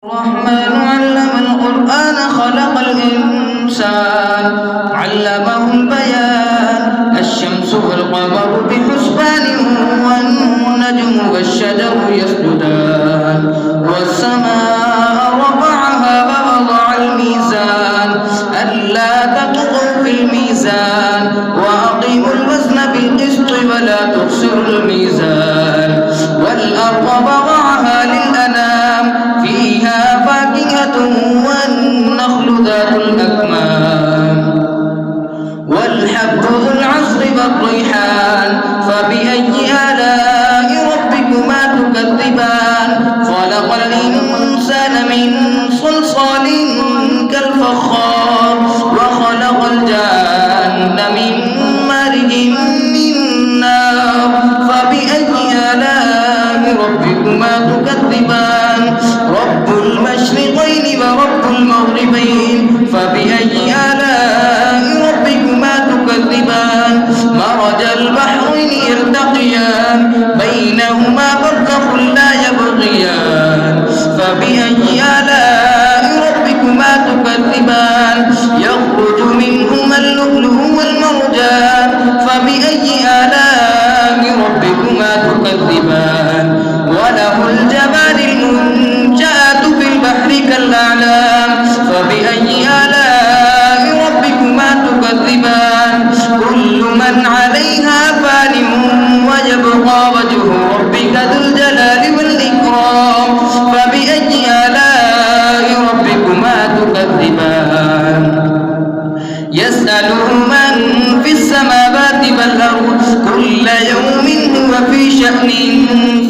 الرحمن علم القرآن خلق الإنسان علمه البيان الشمس والقمر بحسبان والنجم والشجر يسجدان والسماء رفعها ووضع الميزان ألا تطغوا في الميزان وأقيموا الوزن بالقسط ولا تخسروا الميزان والأرض وضعها للأنام فيها فاكهة والنخل ذات الأكمام والحب ذو العصف والريحان فبأي آلاء ربكما تكذبان خلق الإنسان من صلصال كالفخار وخلق الجان من مارج من نار فبأي آلاء ربكما تكذبان رب المشرقين ورب المغربين فبأي آلاء ربكما تكذبان مرج البحرين يلتقيان بينهما برزخ لا يبغيان فبأي آلاء ربكما تكذبان يخرج منهما اللؤلؤ والمرجان فبأي آلاء ربكما تكذبان وله الجبال المنشآت في البحر كالأعلام فبأي آلاء ربكما تكذبان كل من عليها فان ويبقى وجه ربك ذو الجلال والإكرام فبأي آلاء ربكما تكذبان يسأله من في السماوات والأرض كل يوم هو في شأن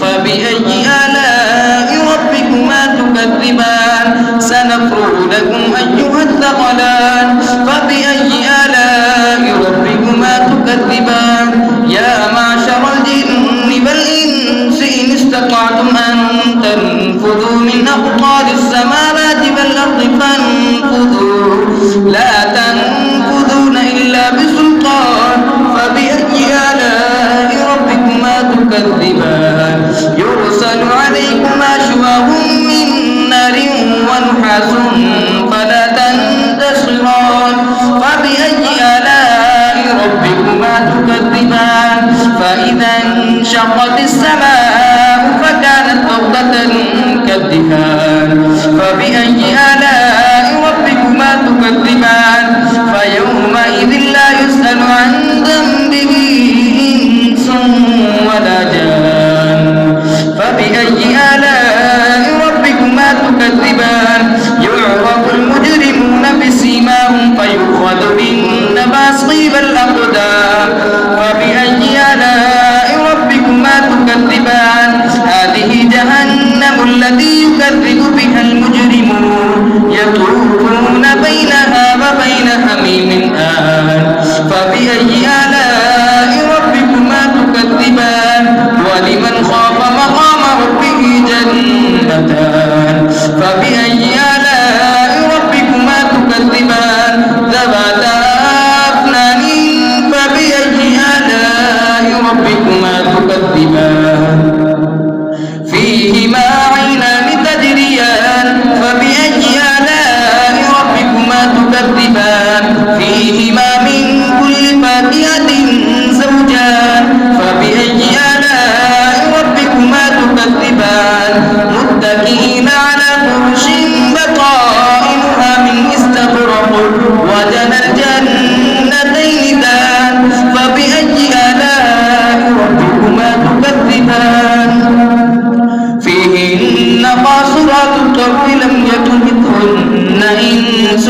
فبأي آلاء ربكما تكذبان سنفرغ لكم أيها الثقلان فبأي آلاء ربكما تكذبان يا معشر الجن والإنس إن استطعتم أن تنفذوا من أقطار السماوات والأرض فانفذوا لا تنفذون إلا بسلطان فبأي آلاء ربكما تكذبان يرسل عليكما شواظ من نار ونحاس فلا تنتصران فبأي آلاء ربكما تكذبان فإذا انشقت السماء فكانت وردة كالدهان فبأي آلاء ربكما تكذبان فيومئذ لا يسأل عن ذنبه إنس ولا جان فبأي آلاء ربكما تكذبان يعرف المجرمون بسيماهم فيؤخذ بالنواصي والأقدام فبأي آلاء ربكما تكذبان هذه جهنم التي يكذب بها المجرمون يطوفون بينها وبين حميم آن فبأي آلاء ربكما تكذبان ولمن خاف مقام ربه جنتان فبأي آلاء ربكما تكذبان ذواتا أفنان فبأي آلاء ربكما تكذبان فيهما عينان تجريان فبأي آلاء ربكما تكذبان فيهما من كل فاكهة زوجان فبأي آلاء ربكما تكذبان متكئين على فرش بطائنها من استبرق وجنى الجنتين دان فبأي آلاء ربكما تكذبان فيهن قاصرات الطرف لم يطمثهن إنس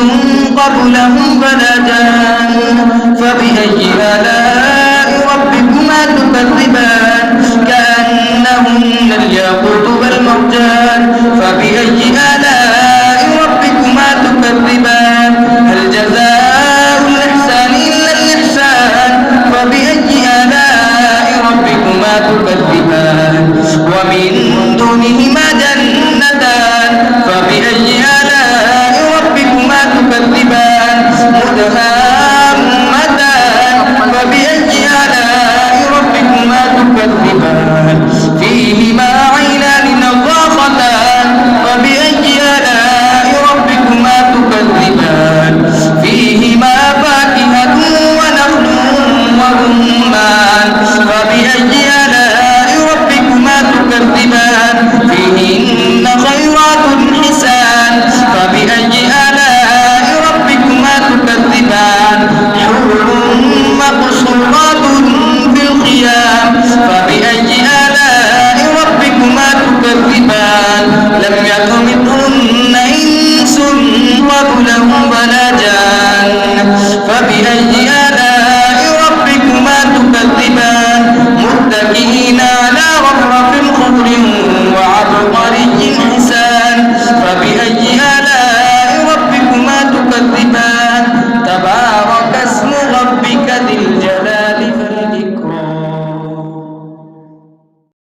قبلهم ولا جان فبأي آلاء ربكما تكذبان كأنهن الياقوت والمرجان فبأي